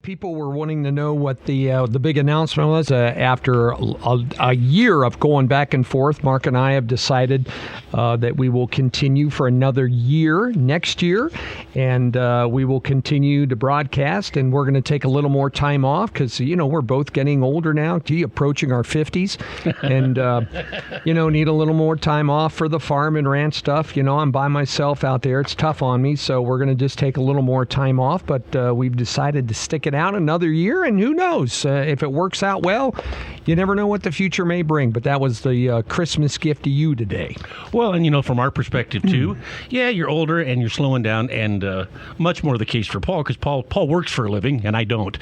People were wanting to know what the big announcement was. After a year of going back and forth, Mark and I have decided that we will continue for another year next year, and we will continue to broadcast, and we're going to take a little more time off because, we're both getting older now, approaching our 50s, and, need a little more time off for the farm and ranch stuff. I'm by myself out there. It's tough on me, so we're going to just take a little more time off, but we've decided to stick it out another year, and who knows, if it works out well, you never know what the future may bring. But that was the Christmas gift to you today. Well, and from our perspective too, yeah, you're older and you're slowing down, and much more the case for Paul, because Paul works for a living and I don't.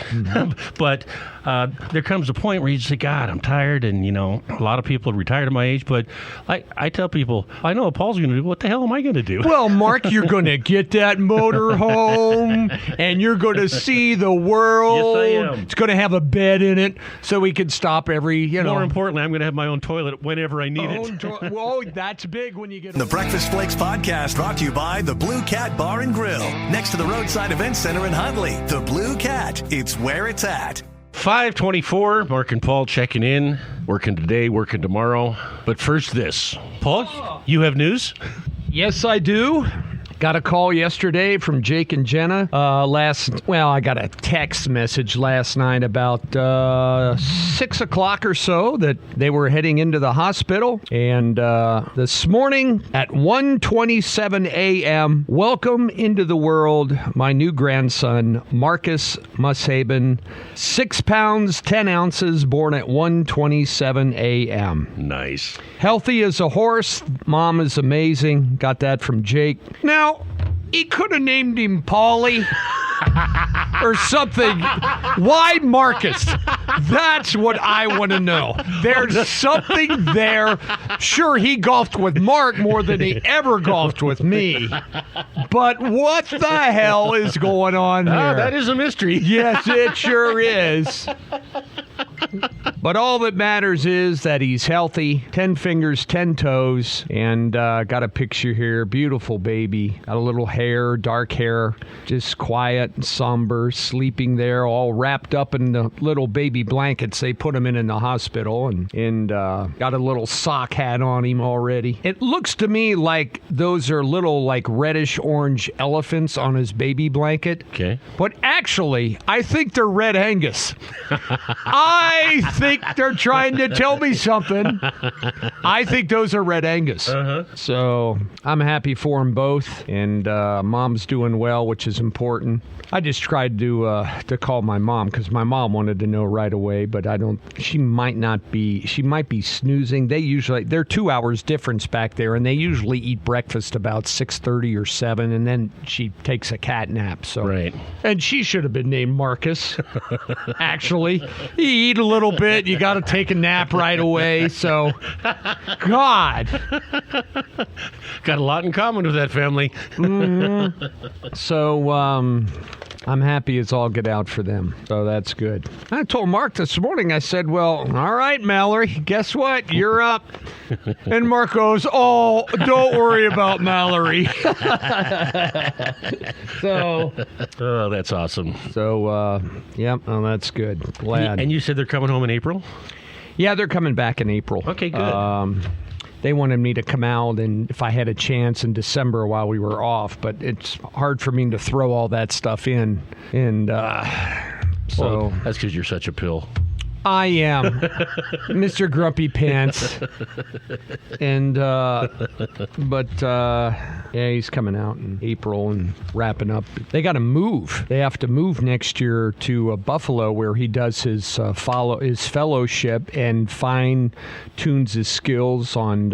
But there comes a point where you just say, God, I'm tired, and a lot of people are retired at my age, but I tell people, I know what Paul's going to do. What the hell am I going to do? Well, Mark, you're going to get that motor home, and you're going to see the world. Yes, I am. It's going to have a bed in it, so we can stop every, More importantly, I'm going to have my own toilet whenever I need it. Well, that's big when you get The Breakfast Flakes podcast brought to you by the Blue Cat Bar and Grill, next to the Roadside Event Center in Huntley. The Blue Cat, it's where it's at. 5:24, Mark and Paul checking in, working today, working tomorrow. But first this. Paul, you have news? Yes, I do. Got a call yesterday from Jake and Jenna. I got a text message last night about 6 o'clock or so that they were heading into the hospital. And this morning at 1:27 a.m., welcome into the world my new grandson, Marcus Mushaben, 6 pounds, 10 ounces, born at 1:27 a.m. Nice. Healthy as a horse. Mom is amazing. Got that from Jake. Now, he could have named him Paulie or something. Why Marcus? That's what I want to know. There's something there. Sure, he golfed with Mark more than he ever golfed with me. But what the hell is going on here? That is a mystery. Yes, it sure is. But all that matters is that he's healthy, 10 fingers, 10 toes, and got a picture here. Beautiful baby. Got a little hair, dark hair, just quiet and somber, sleeping there, all wrapped up in the little baby blankets they put him in the hospital, and got a little sock hat on him already. It looks to me like those are little, like, reddish-orange elephants on his baby blanket. Okay. But actually, I think they're Red Angus. I think they're trying to tell me something. I think those are Red Angus. So I'm happy for them both, and Mom's doing well, which is important. I just tried to call my mom because my mom wanted to know right away, but I don't. She might be snoozing. They're 2 hours difference back there, and they usually eat breakfast about 6:30 or 7, and then she takes a cat nap. So right. And she should have been named Marcus. Actually, you eat a little bit, you got to take a nap right away. So, God, got a lot in common with that family. Mm-hmm. So, I'm happy it's all get out for them. So that's good. I told Mark this morning, I said, well, all right, Mallory, guess what? You're up. And Mark goes, oh, don't worry about Mallory. So. Oh, that's awesome. So, that's good. Glad. And you said they're coming home in April? Yeah, they're coming back in April. Okay, good. They wanted me to come out, and if I had a chance in December while we were off, but it's hard for me to throw all that stuff in. And so that's because you're such a pill. I am Mr. Grumpy Pants. And, he's coming out in April and wrapping up. They got to move. They have to move next year to Buffalo, where he does his fellowship and fine tunes his skills on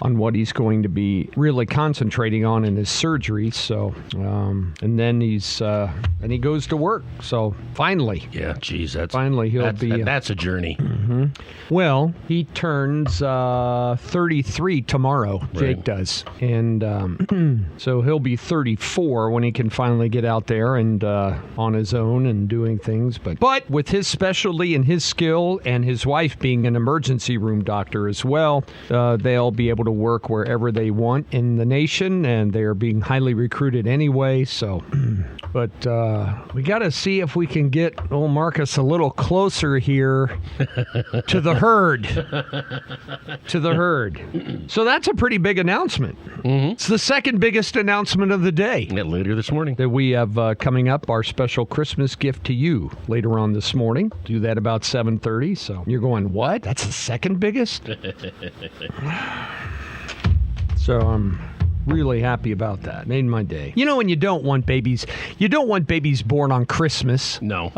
what he's going to be really concentrating on in his surgery. So, and then he goes to work. So finally. Yeah, geez, finally he'll be. That's a journey. Well, he turns 33 tomorrow. Jake Right. does. And so he'll be 34 when he can finally get out there and on his own and doing things. But with his specialty and his skill and his wife being an emergency room doctor as well, they'll be able to work wherever they want in the nation, and they're being highly recruited anyway. So, but we got to see if we can get old Marcus a little closer here to the herd. To the herd. So that's a pretty big announcement. It's the second biggest announcement of the day Yeah, later this morning. that we have coming up, our special Christmas gift to you later on this morning. Do that about 7:30. So you're going, what? That's the second biggest? So I'm really happy about that. Made my day. You know, when you don't want babies born on Christmas. No.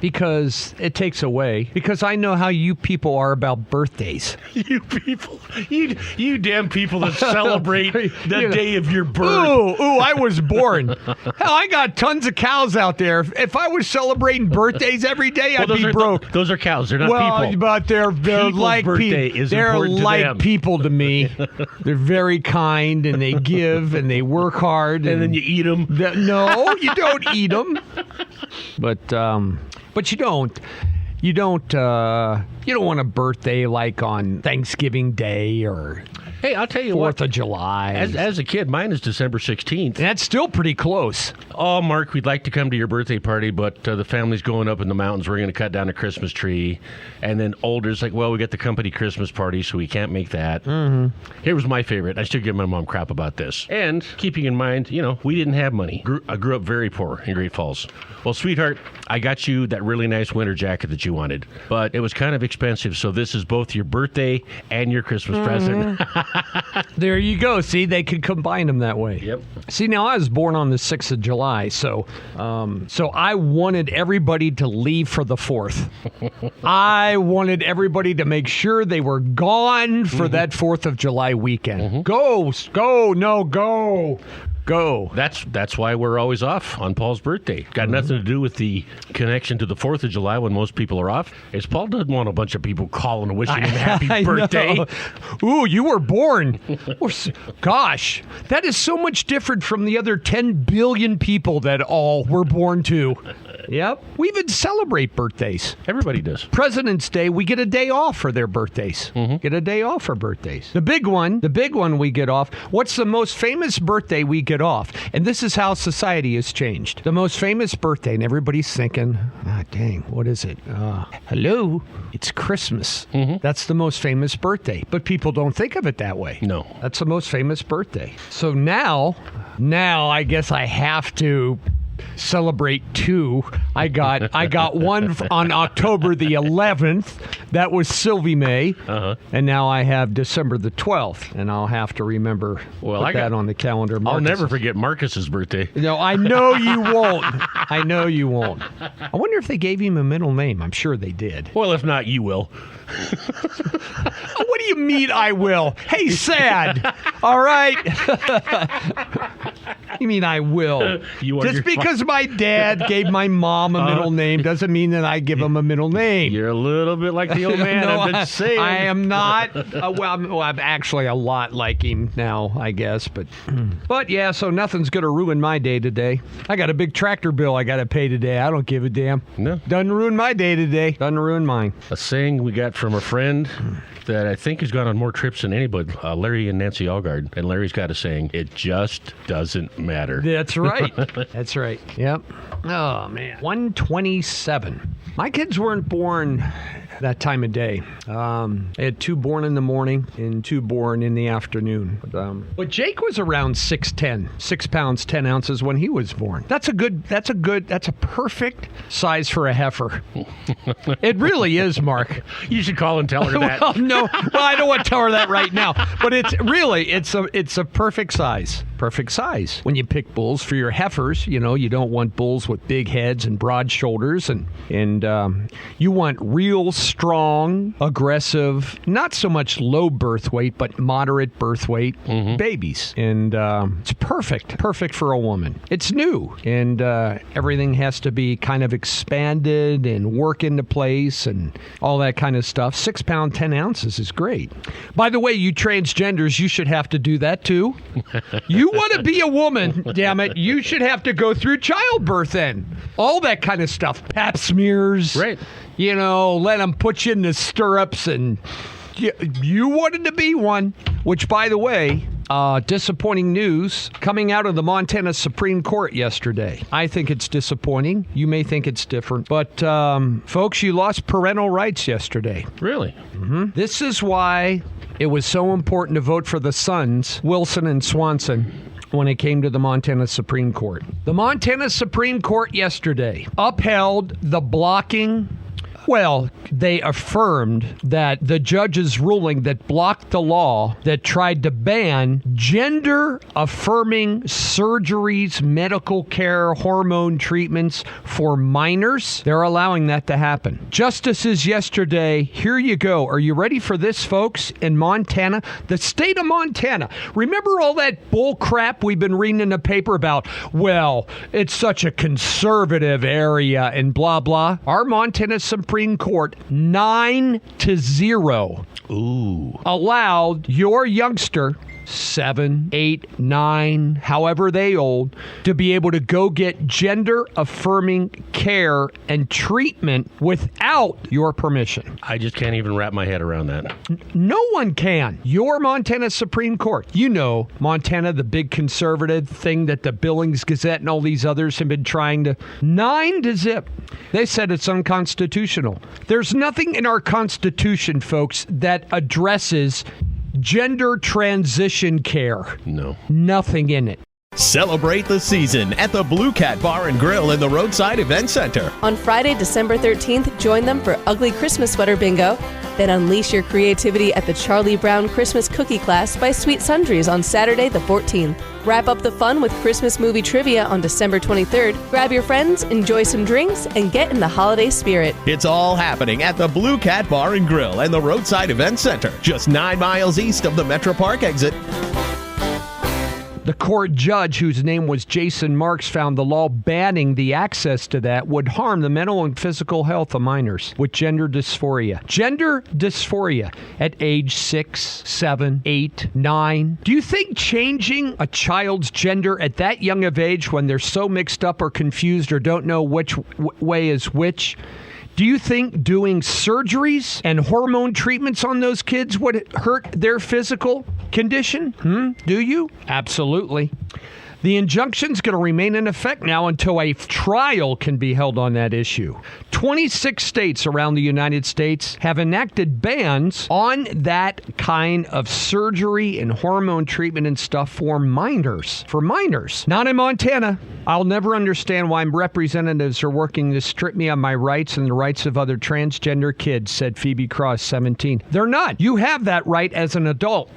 Because it takes away. Because I know how you people are about birthdays. You people, you damn people that celebrate the You know. day of your birth. Ooh, I was born. Hell, I got tons of cows out there. If I was celebrating birthdays every day, I'd be broke. Those are cows. They're not Well, people. but they're People's like birthday is they're important to like them. people to me. They're very kind and they give and they work hard. And then you eat them. No, you don't eat them. But you don't. You don't want a birthday like on Thanksgiving Day or Hey, I'll tell you 4th what. of July. As a kid, mine is December 16th. That's still pretty close. Oh, Mark, we'd like to come to your birthday party, but the family's going up in the mountains. We're going to cut down a Christmas tree. And then older's like, well, we got the company Christmas party, so we can't make that. Mm-hmm. Here was my favorite. I still give my mom crap about this. And keeping in mind, we didn't have money. I grew up very poor in Great Falls. Well, sweetheart, I got you that really nice winter jacket that you wanted, but it was kind of expensive, so this is both your birthday and your Christmas present. There you go. See, they could combine them that way. Yep. See, now I was born on the 6th of July, so I wanted everybody to leave for the 4th. I wanted everybody to make sure they were gone for that 4th of July weekend. Go. That's why we're always off on Paul's birthday. Got nothing to do with the connection to the 4th of July when most people are off. Is Paul doesn't want a bunch of people calling and wishing him happy I birthday. know. Ooh, you were born. Gosh, that is so much different from the other 10 billion people that all were born to. Yep. We even celebrate birthdays. Everybody does. President's Day, we get a day off for their birthdays. Get a day off for birthdays. The big one we get off. What's the most famous birthday we get off? And this is how society has changed. The most famous birthday, and everybody's thinking, dang, what is it? Hello, it's Christmas. That's the most famous birthday. But people don't think of it that way. No. That's the most famous birthday. So now I guess I have to celebrate two. I got one on October the 11th. That was Sylvie May. And now I have December the 12th. And I'll have to remember put that on the calendar. I'll Marcus. never forget Marcus's birthday. No, I know you won't. I know you won't. I wonder if they gave him a middle name. I'm sure they did. Well, if not, you will. What do you mean I will? Hey, Sad. All right. You mean I will? Just because my dad gave my mom a middle name doesn't mean that I give him a middle name. You're a little bit like the old man. No, I've been saying. I am not. I'm actually a lot like him now, I guess. But yeah, so nothing's going to ruin my day today. I got a big tractor bill I got to pay today. I don't give a damn. No. Doesn't ruin my day today. Doesn't ruin mine. A saying we got from a friend that I think has gone on more trips than anybody, Larry and Nancy Allgard. And Larry's got a saying, it just doesn't matter. That's right. That's right. Yep. Oh, man. 127. My kids weren't born that time of day. I had two born in the morning and two born in the afternoon. But Jake was around 6'10", 6 pounds, 10 ounces when he was born. That's a perfect size for a heifer. It really is, Mark. You should call and tell her that. Well, no. Well, I don't want to tell her that right now. But it's a perfect size. Perfect size. When you pick bulls for your heifers, you don't want bulls with big heads and broad shoulders, and you want real strong, aggressive, not so much low birth weight, but moderate birth weight babies. And it's perfect for a woman. It's new, and everything has to be kind of expanded and work into place and all that kind of stuff. 6 pound, 10 ounces is great. By the way, you transgenders, you should have to do that too. You want to be a woman, damn it, you should have to go through childbirth then. All that kind of stuff. Pap smears. Right. You know, let them put you in the stirrups, and you wanted to be one. Which, by the way, disappointing news coming out of the Montana Supreme Court yesterday. I think it's disappointing. You may think it's different. But, folks, you lost parental rights yesterday. Really? This is why it was so important to vote for the sons, Wilson and Swanson, when it came to the Montana Supreme Court. The Montana Supreme Court yesterday upheld the blocking. Well, they affirmed that the judge's ruling that blocked the law that tried to ban gender-affirming surgeries, medical care, hormone treatments for minors. They're allowing that to happen. Justices yesterday, here you go. Are you ready for this, folks? In Montana, the state of Montana. Remember all that bull crap we've been reading in the paper about, well, it's such a conservative area and blah, blah. Our Montana Supreme Court 9-0 allowed your youngster 7, 8, 9, however they old, to be able to go get gender-affirming care and treatment without your permission. I just can't even wrap my head around that. No one can. Your Montana Supreme Court. You know, Montana, the big conservative thing that the Billings Gazette and all these others have been trying to 9-0. They said it's unconstitutional. There's nothing in our Constitution, folks, that addresses gender transition care. No. Nothing in it. Celebrate the season at the Blue Cat Bar and Grill in the Roadside Event Center. On Friday, December 13th, join them for Ugly Christmas Sweater Bingo. Then unleash your creativity at the Charlie Brown Christmas Cookie Class by Sweet Sundries on Saturday, the 14th. Wrap up the fun with Christmas movie trivia on December 23rd. Grab your friends, enjoy some drinks, and get in the holiday spirit. It's all happening at the Blue Cat Bar and Grill and the Roadside Event Center, just 9 miles east of the Metro Park exit. The court judge, whose name was Jason Marks, found the law banning the access to that would harm the mental and physical health of minors with gender dysphoria. Gender dysphoria at age 6, 7, 8, 9. Do you think changing a child's gender at that young of age, when they're so mixed up or confused or don't know which way is which, do you think doing surgeries and hormone treatments on those kids would hurt their physical condition? Do you? Absolutely. The injunction's going to remain in effect now until a trial can be held on that issue. 26 states around the United States have enacted bans on that kind of surgery and hormone treatment and stuff for minors. For minors. Not in Montana. I'll never understand why representatives are working to strip me of my rights and the rights of other transgender kids, said Phoebe Cross, 17. They're not. You have that right as an adult.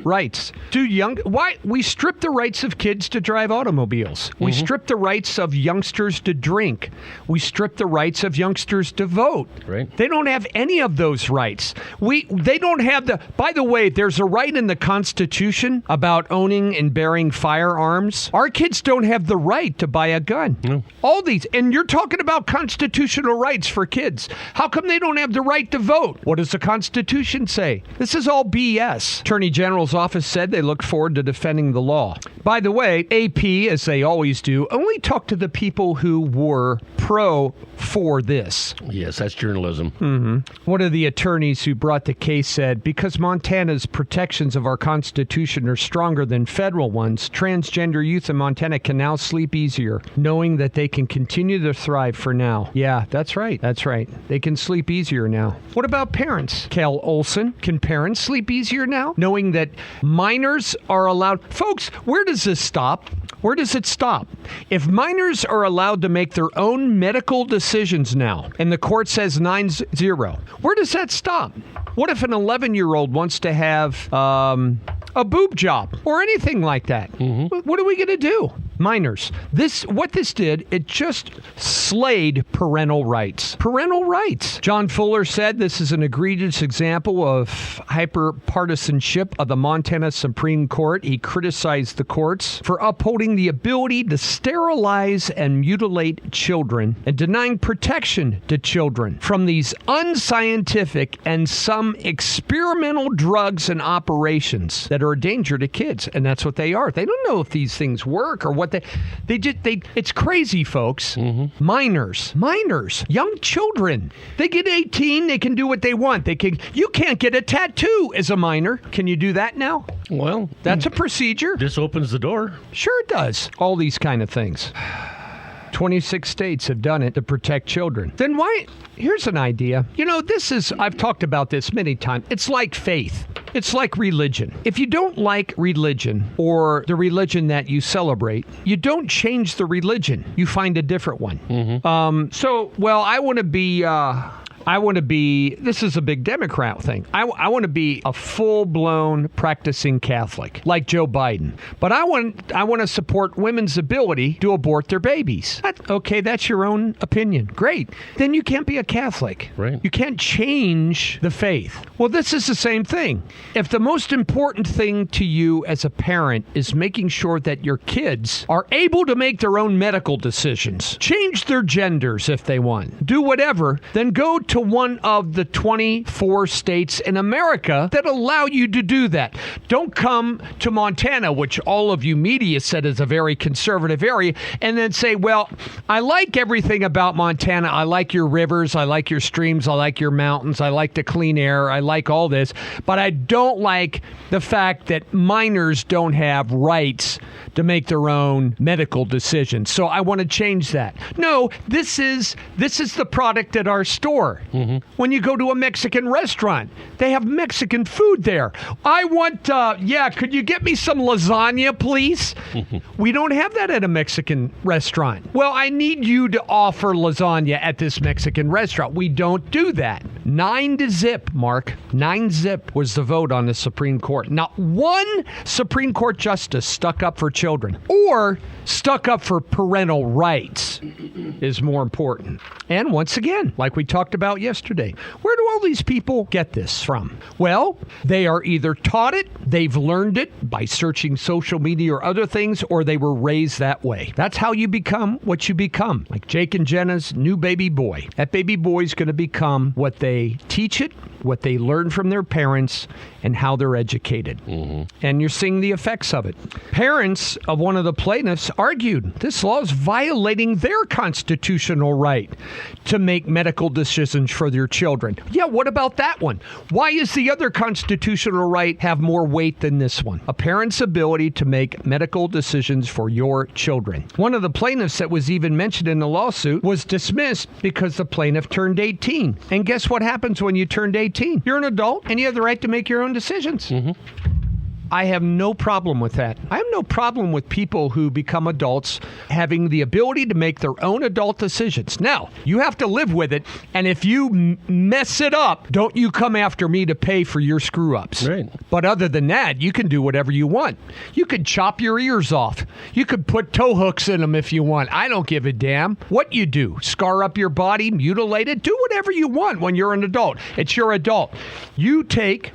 Rights. Why? We strip the rights of kids to drive automobiles. We strip the rights of youngsters to drink. We strip the rights of youngsters to vote. Right. They don't have any of those rights. They don't have the... By the way, there's a right in the Constitution about owning and bearing firearms. Our kids don't have the right to buy a gun. No. All these... And you're talking about constitutional rights for kids. How come they don't have the right to vote? What does the Constitution say? This is all BS. Attorney General's office said they look forward to defending the law. By the way, AP, as they always do, only talk to the people who were pro for this. Yes, that's journalism. One of the attorneys who brought the case said, because Montana's protections of our Constitution are stronger than federal ones, transgender youth in Montana can now sleep easier, knowing that they can continue to thrive for now. Yeah, that's right. That's right. They can sleep easier now. What about parents? Kel Olson, can parents sleep easier now, knowing that minors are allowed? Folks, where does this stop? Where does it stop? If minors are allowed to make their own medical decisions now, and the court says 9-0, where does that stop? What if an 11-year-old wants to have a boob job or anything like that? What are we going to do? Minors. What this did, it just slayed parental rights. Parental rights. John Fuller said this is an egregious example of hyper-partisanship of the Montana Supreme Court. He criticized the courts for upholding the ability to sterilize and mutilate children and denying protection to children from these unscientific and some experimental drugs and operations that are a danger to kids. And that's what they are. They don't know if these things work or what it's crazy, folks. Mm-hmm. Minors, young children. They get 18, they can do what they want. You can't get a tattoo as a minor. Can you do that now? Well, that's a procedure. This opens the door. Sure it does. All these kind of things. 26 states have done it to protect children. Then why? Here's an idea. I've talked about this many times. It's like faith. It's like religion. If you don't like religion or the religion that you celebrate, you don't change the religion. You find a different one. Mm-hmm. I want to be, this is a big Democrat thing. I want to be a full-blown practicing Catholic, like Joe Biden. But I want to support women's ability to abort their babies. Okay, that's your own opinion. Great. Then you can't be a Catholic. Right. You can't change the faith. Well, this is the same thing. If the most important thing to you as a parent is making sure that your kids are able to make their own medical decisions, change their genders if they want, do whatever, then go to one of the 24 states in America that allow you to do that. Don't come to Montana, which all of you media said is a very conservative area, and then say, well, I like everything about Montana. I like your rivers. I like your streams. I like your mountains. I like the clean air. I like all this. But I don't like the fact that minors don't have rights to make their own medical decisions. So I want to change that. No, this is the product at our store. Mm-hmm. When you go to a Mexican restaurant, they have Mexican food there. I want, could you get me some lasagna, please? Mm-hmm. We don't have that at a Mexican restaurant. Well, I need you to offer lasagna at this Mexican restaurant. We don't do that. 9-0, Mark. 9-0 was the vote on the Supreme Court. Not one Supreme Court justice stuck up for children or stuck up for parental rights is more important. And once again, like we talked about yesterday, where do all these people get this from? Well, they are either taught it, they've learned it by searching social media or other things, or they were raised that way. That's how you become what you become. Like Jake and Jenna's new baby boy. That baby boy's going to become what they teach it, what they learn from their parents, and how they're educated. Mm-hmm. And you're seeing the effects of it. Parents of one of the plaintiffs argued this law is violating their constitutional right to make medical decisions for their children. Yeah, what about that one? Why is the other constitutional right have more weight than this one? A parent's ability to make medical decisions for your children. One of the plaintiffs that was even mentioned in the lawsuit was dismissed because the plaintiff turned 18. And guess what happens when you turned 18? You're an adult and you have the right to make your own decisions. Mm-hmm. I have no problem with that. I have no problem with people who become adults having the ability to make their own adult decisions. Now, you have to live with it, and if you mess it up, don't you come after me to pay for your screw-ups. Right. But other than that, you can do whatever you want. You could chop your ears off. You could put toe hooks in them if you want. I don't give a damn what you do. Scar up your body, mutilate it, do whatever you want when you're an adult. It's your adult. You take,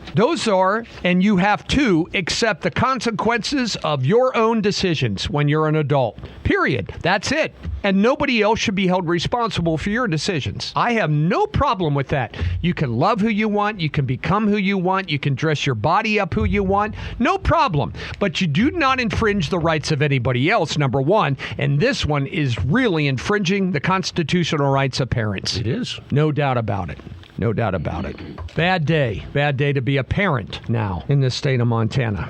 and you have to accept the consequences of your own decisions when you're an adult. Period. That's it. And nobody else should be held responsible for your decisions. I have no problem with that. You can love who you want. You can become who you want. You can dress your body up who you want. No problem. But you do not infringe the rights of anybody else, number one. And this one is really infringing the constitutional rights of parents. It is. No doubt about it. No doubt about it. Bad day. Bad day to be a parent now in the state of Montana.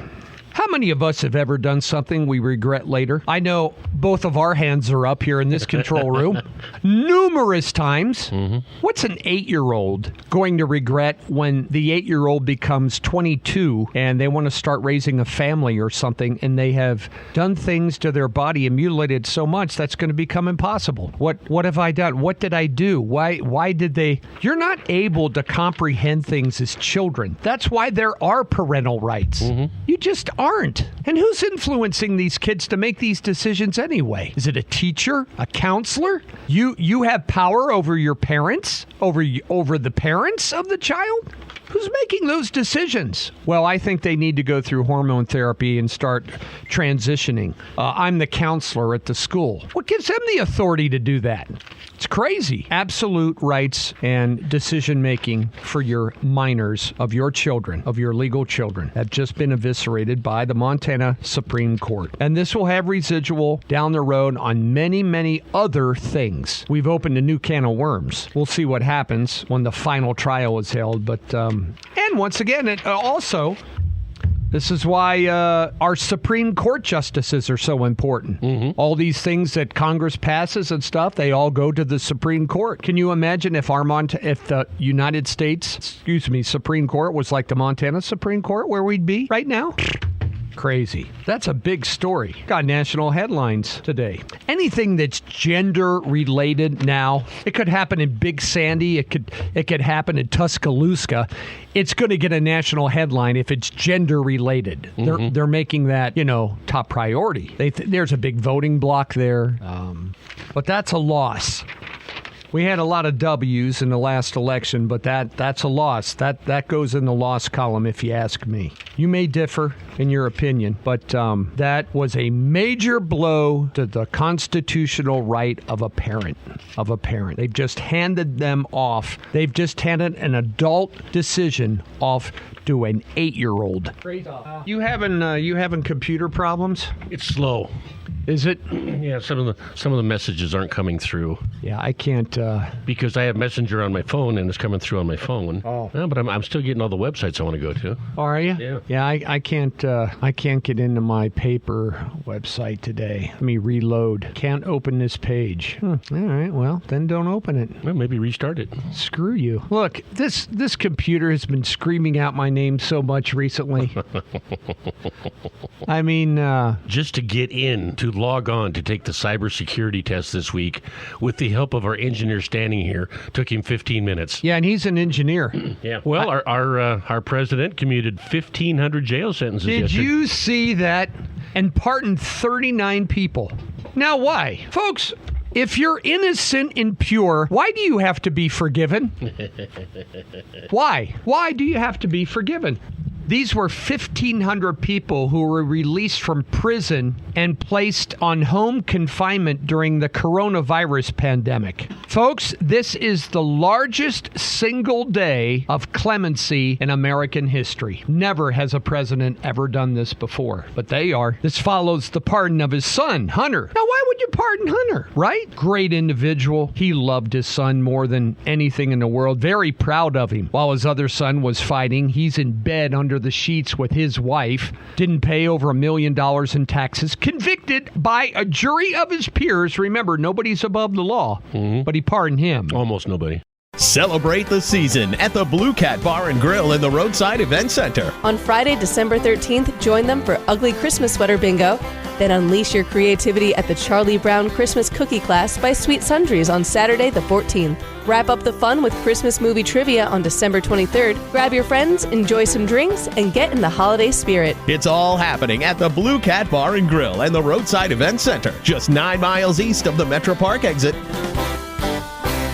How many of us have ever done something we regret later? I know both of our hands are up here in this control room. Numerous times. Mm-hmm. What's an 8-year-old going to regret when the 8-year-old becomes 22 and they want to start raising a family or something and they have done things to their body and mutilated so much that's going to become impossible? What have I done? What did I do? Why did they? You're not able to comprehend things as children. That's why there are parental rights. Mm-hmm. You just aren't. And who's influencing these kids to make these decisions anyway? Is it a teacher, a counselor? You have power over your parents, over the parents of the child? Who's making those decisions? Well, I think they need to go through hormone therapy and start transitioning. I'm the counselor at the school. What gives them the authority to do that? It's crazy. Absolute rights and decision-making for your minors, of your children, of your legal children, have just been eviscerated by the Montana Supreme Court. And this will have residual down the road on many, many other things. We've opened a new can of worms. We'll see what happens when the final trial is held. But, and once again, this is why our Supreme Court justices are so important. Mm-hmm. All these things that Congress passes and stuff, they all go to the Supreme Court. Can you imagine if the United States, Supreme Court was like the Montana Supreme Court, where we'd be right now? Crazy. That's a big story. Got national headlines today. Anything that's gender related now, it could happen in Big Sandy, it could happen in Tuscaloosa. It's going to get a national headline if it's gender related. Mm-hmm. They're making that, top priority. There's a big voting block there. But that's a loss. We had a lot of W's in the last election, but that's a loss. That goes in the loss column, if you ask me. You may differ in your opinion, but that was a major blow to the constitutional right of a parent. They've just handed them off. They've just handed an adult decision off to an 8-year-old. You having computer problems? It's slow. Is it? Yeah, some of the messages aren't coming through. Yeah, I can't. Because I have Messenger on my phone and it's coming through on my phone. Oh. Yeah, but I'm still getting all the websites I want to go to. Oh, are you? Yeah. Yeah, I can't. I can't get into my paper website today. Let me reload. Can't open this page. All right. Well, then don't open it. Well, maybe restart it. Screw you. Look, this computer has been screaming out my name so much recently. I mean, just to get in, to log on to take the cybersecurity test this week, with the help of our engineer standing here, took him 15 minutes. Yeah, and he's an engineer. Yeah. Well, our president commuted 1,500 jail sentences. Did you see that? And pardoned 39 people. Now, why? Folks, if you're innocent and pure, why do you have to be forgiven? Why? Why do you have to be forgiven? These were 1,500 people who were released from prison and placed on home confinement during the coronavirus pandemic. Folks, this is the largest single day of clemency in American history. Never has a president ever done this before, but they are. This follows the pardon of his son, Hunter. Now, why would you pardon Hunter, right? Great individual. He loved his son more than anything in the world. Very proud of him. While his other son was fighting, he's in bed under the sheets with his wife, didn't pay over $1 million in taxes, convicted by a jury of his peers. Remember, nobody's above the law, but he pardoned him. Almost nobody. Celebrate the season at the Blue Cat Bar and Grill in the Roadside Event Center. On Friday, December 13th, join them for Ugly Christmas Sweater Bingo. Then unleash your creativity at the Charlie Brown Christmas Cookie Class by Sweet Sundries on Saturday, the 14th. Wrap up the fun with Christmas movie trivia on December 23rd. Grab your friends, enjoy some drinks, and get in the holiday spirit. It's all happening at the Blue Cat Bar and Grill and the Roadside Event Center, just 9 miles east of the Metro Park exit.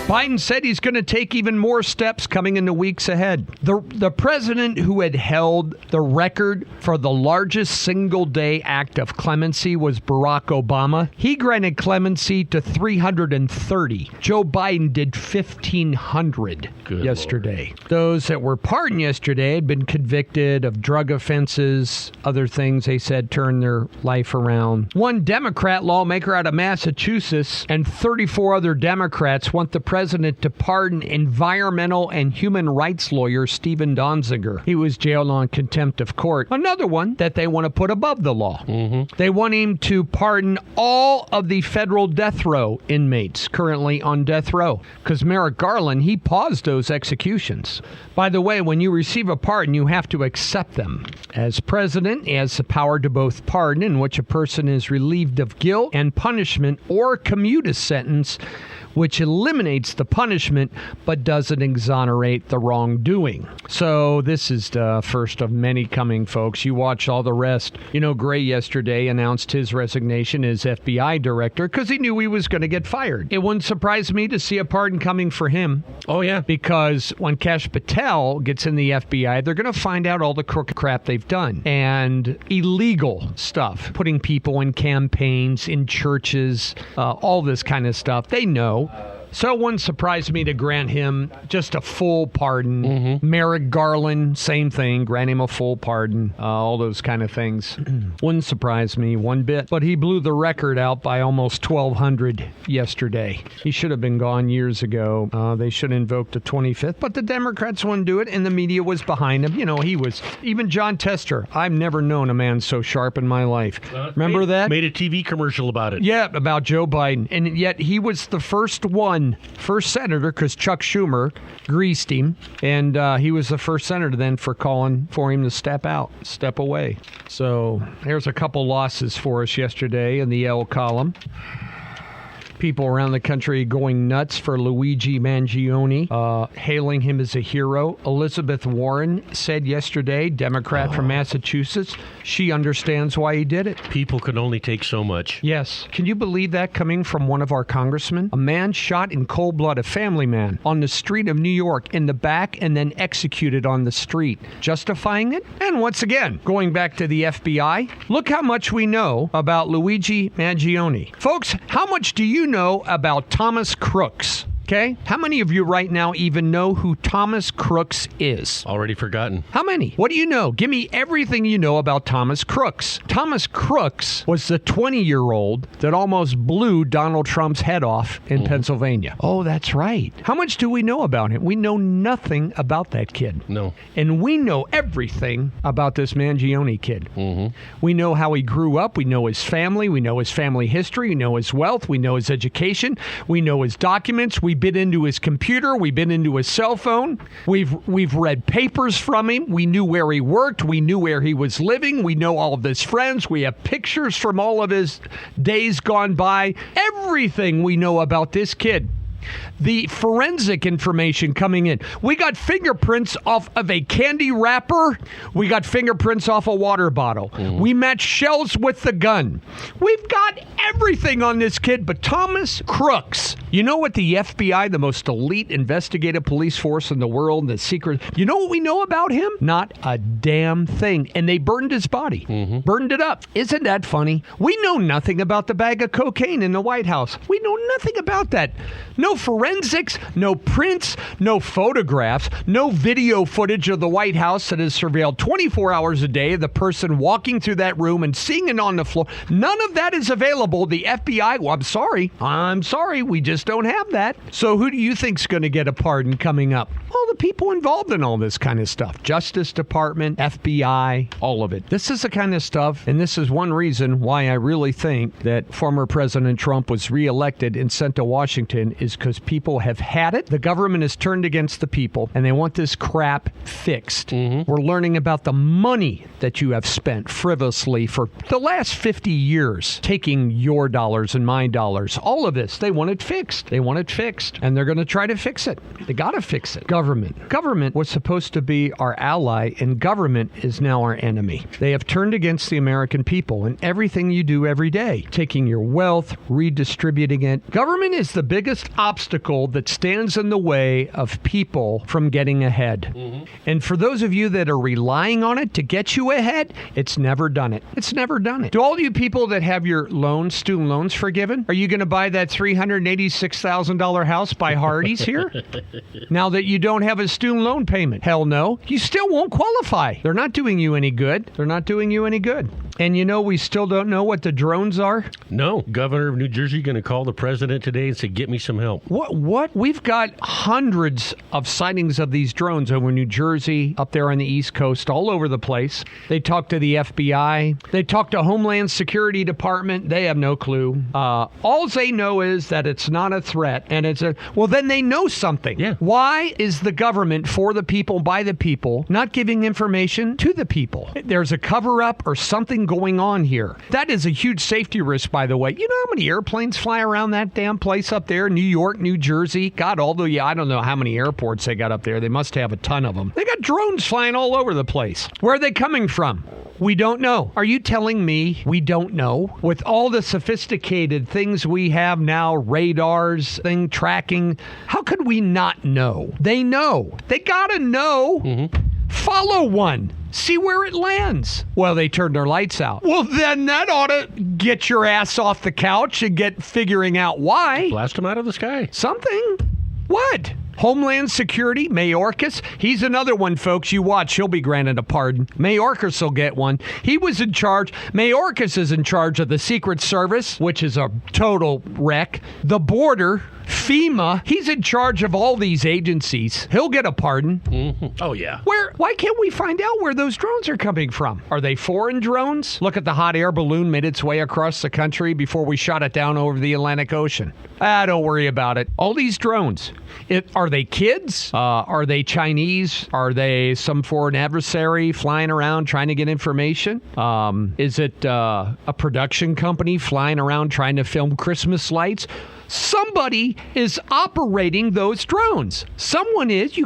Biden said he's going to take even more steps coming in the weeks ahead. The president who had held the record for the largest single-day act of clemency was Barack Obama. He granted clemency to 330. Joe Biden did 1,500 yesterday. Lord. Those that were pardoned yesterday had been convicted of drug offenses, other things they said turned their life around. One Democrat lawmaker out of Massachusetts and 34 other Democrats want the president to pardon environmental and human rights lawyer Stephen Donziger. He was jailed on contempt of court. Another one that they want to put above the law. Mm-hmm. They want him to pardon all of the federal death row inmates currently on death row. Because Merrick Garland, he paused those executions. By the way, when you receive a pardon, you have to accept them. As president, he has the power to both pardon, in which a person is relieved of guilt and punishment, or commute a sentence which eliminates the punishment but doesn't exonerate the wrongdoing. So this is the first of many coming, folks. You watch all the rest. You know, Gray yesterday announced his resignation as FBI director because he knew he was going to get fired. It wouldn't surprise me to see a pardon coming for him. Oh, yeah. Because when Kash Patel gets in the FBI, they're going to find out all the crooked crap they've done and illegal stuff, putting people in campaigns, in churches, all this kind of stuff. They know. So it wouldn't surprise me to grant him just a full pardon. Merrick Garland, same thing, grant him a full pardon, all those kind of things. Wouldn't surprise me one bit. But he blew the record out by almost 1,200 yesterday. He should have been gone years ago. They should have invoked the 25th, but the Democrats wouldn't do it, and the media was behind him. You know, he was, even John Tester, I've never known a man so sharp in my life. Remember that? Made a TV commercial about it. Yeah, about Joe Biden. And yet he was the first senator, because Chuck Schumer greased him, and he was the first senator then for calling for him to step away. So there's a couple losses for us yesterday in the L column. People around the country going nuts for Luigi Mangione, hailing him as a hero. Elizabeth Warren said yesterday, Democrat from Massachusetts, she understands why he did it. People can only take so much. Yes. Can you believe that coming from one of our congressmen? A man shot in cold blood, a family man, on the street of New York in the back and then executed on the street. Justifying it? And once again, going back to the FBI, look how much we know about Luigi Mangione. Folks, how much do you know about Thomas Crooks? Okay? How many of you right now even know who Thomas Crooks is? Already forgotten. How many? What do you know? Give me everything you know about Thomas Crooks. Thomas Crooks was the 20-year-old that almost blew Donald Trump's head off in Pennsylvania. Oh, that's right. How much do we know about him? We know nothing about that kid. No. And we know everything about this Mangione kid. We know how he grew up. We know his family. We know his family history. We know his wealth. We know his education. We know his documents. We've been into his computer. We've been into his cell phone. We've read papers from him. We knew where he worked. We knew where he was living. We know all of his friends. We have pictures from all of his days gone by. Everything we know about this kid. The forensic information coming in. We got fingerprints off of a candy wrapper. We got fingerprints off a water bottle. We matched shells with the gun. We've got everything on this kid, but Thomas Crooks. You know what the FBI, the most elite investigative police force in the world, the secret, you know what we know about him? Not a damn thing. And they burned his body. Burned it up. Isn't that funny? We know nothing about the bag of cocaine in the White House. We know nothing about that. No forensics, no prints, no photographs, no video footage of the White House that is surveilled 24 hours a day of the person walking through that room and seeing it on the floor. None of that is available. The FBI, well, I'm sorry, we just don't have that. So who do you think's going to get a pardon coming up? Well, the people involved in all this kind of stuff. Justice Department, FBI, all of it. This is the kind of stuff, and this is one reason why I really think that former President Trump was reelected and sent to Washington, is because people have had it. The government has turned against the people, and they want this crap fixed. We're learning about the money that you have spent frivolously for the last 50 years, taking your dollars and my dollars. All of this, they want it fixed. They want it fixed, and they're going to try to fix it. They got to fix it. Government was supposed to be our ally, and government is now our enemy. They have turned against the American people in everything you do every day, taking your wealth, redistributing it. Government is the biggest obstacle that stands in the way of people from getting ahead. And for those of you that are relying on it to get you ahead, it's never done it. It's never done it. To all you people that have your loans, student loans forgiven, are you going to buy that $386,000 house by Hardee's here? Now that you don't have a student loan payment? Hell no. You still won't qualify. They're not doing you any good. They're not doing you any good. And you know, we still don't know what the drones are? No. Governor of New Jersey going to call the president today and say, get me some help. What? We've got hundreds of sightings of these drones over New Jersey, up there on the East Coast, all over the place. They talk to the FBI. They talk to Homeland Security Department. They have no clue. All they know is that it's not a threat. And well, then they know something. Yeah. Why is the government for the people, by the people, not giving information to the people? There's a cover-up or something going on here. That is a huge safety risk, by the way. You know how many airplanes fly around that damn place up there? New York, New Jersey. God, I don't know how many airports they got up there. They must have a ton of them. They got drones flying all over the place. Where are they coming from? We don't know. Are you telling me we don't know? With all the sophisticated things we have now, radars, thing tracking, how could we not know? They know. They gotta know. Mm-hmm. Follow one. See where it lands. Well, they turned their lights out. Well, then that ought to get your ass off the couch and get figuring out why. Blast them out of the sky. Something. What? Homeland Security, Mayorkas. He's another one, folks. You watch. He'll be granted a pardon. Mayorkas will get one. He was in charge. Mayorkas is in charge of the Secret Service, which is a total wreck. The border, FEMA. He's in charge of all these agencies. He'll get a pardon. Mm-hmm. Oh, yeah. Why can't we find out where those drones are coming from? Are they foreign drones? Look at the hot air balloon made its way across the country before we shot it down over the Atlantic Ocean. Don't worry about it. All these drones. Are they kids? Are they Chinese? Are they some foreign adversary flying around trying to get information? Is it a production company flying around trying to film Christmas lights? Somebody is operating those drones. Someone is.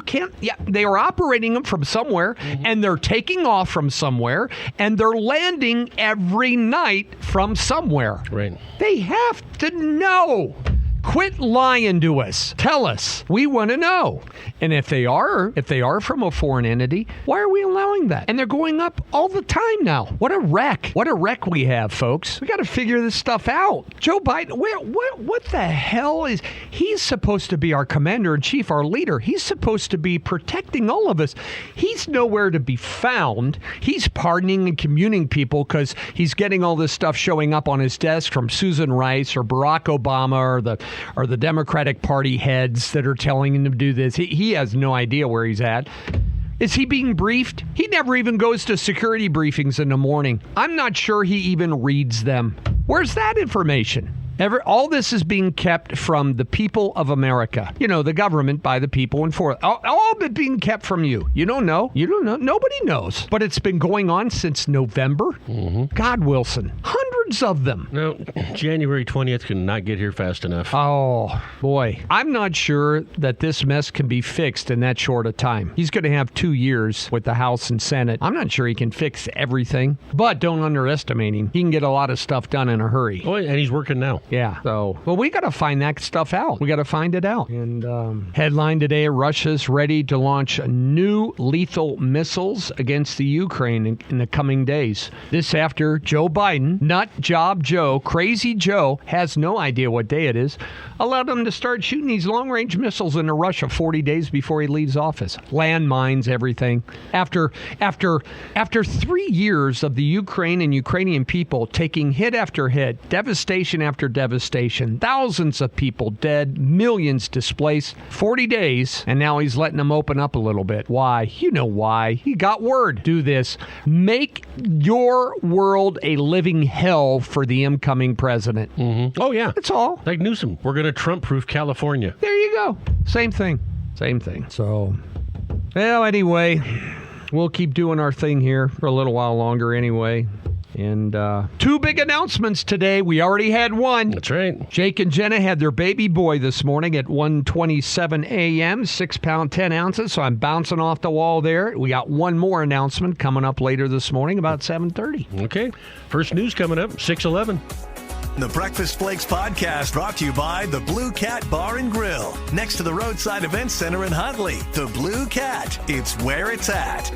They are operating them from somewhere, and they're taking off from somewhere, and they're landing every night from somewhere. Right. They have to know. Quit lying to us. Tell us. We want to know. And if they are from a foreign entity, why are we allowing that? And they're going up all the time now. What a wreck. What a wreck we have, folks. We got to figure this stuff out. Joe Biden, what the hell is... He's supposed to be our commander-in-chief, our leader. He's supposed to be protecting all of us. He's nowhere to be found. He's pardoning and communing people because he's getting all this stuff showing up on his desk from Susan Rice or Barack Obama or the Democratic Party heads that are telling him to do this. He has no idea where he's at. Is he being briefed? He never even goes to security briefings in the morning. I'm not sure he even reads them. Where's that information? All this is being kept from the people of America. You know, the government by the people and for all of it being kept from you. You don't know. You don't know. Nobody knows. But it's been going on since November. Mm-hmm. God, Wilson. Hundreds of them. No, January 20th can not get here fast enough. Oh, boy. I'm not sure that this mess can be fixed in that short a time. He's going to have 2 years with the House and Senate. I'm not sure he can fix everything, but don't underestimate him. He can get a lot of stuff done in a hurry. Oh, and he's working now. Yeah. So, well, we got to find that stuff out. We got to find it out. And headline today, Russia's ready to launch new lethal missiles against the Ukraine in the coming days. This after Joe Biden, nut job Joe, crazy Joe, has no idea what day it is, allowed them to start shooting these long-range missiles into Russia 40 days before he leaves office. Landmines, everything. After 3 years of the Ukraine and Ukrainian people taking hit after hit, devastation after devastation, thousands of people dead, millions displaced, 40 days, and now he's letting them open up a little bit. Why? You know why. He got word. Do this. Make your world a living hell for the incoming president. Mm-hmm. Oh, yeah. That's all. Like Newsom. We're going to Trump-proof California. There you go. Same thing. Same thing. So, well, anyway, we'll keep doing our thing here for a little while longer anyway. And 2 big announcements today. We already had one. That's right. Jake and Jenna had their baby boy this morning at 1:27 a.m., 6 pound, 10 ounces. So I'm bouncing off the wall there. We got one more announcement coming up later this morning about 7:30. Okay. First news coming up, 6:11. The Breakfast Flakes podcast brought to you by the Blue Cat Bar and Grill, next to the Roadside Events Center in Huntley. The Blue Cat, it's where it's at.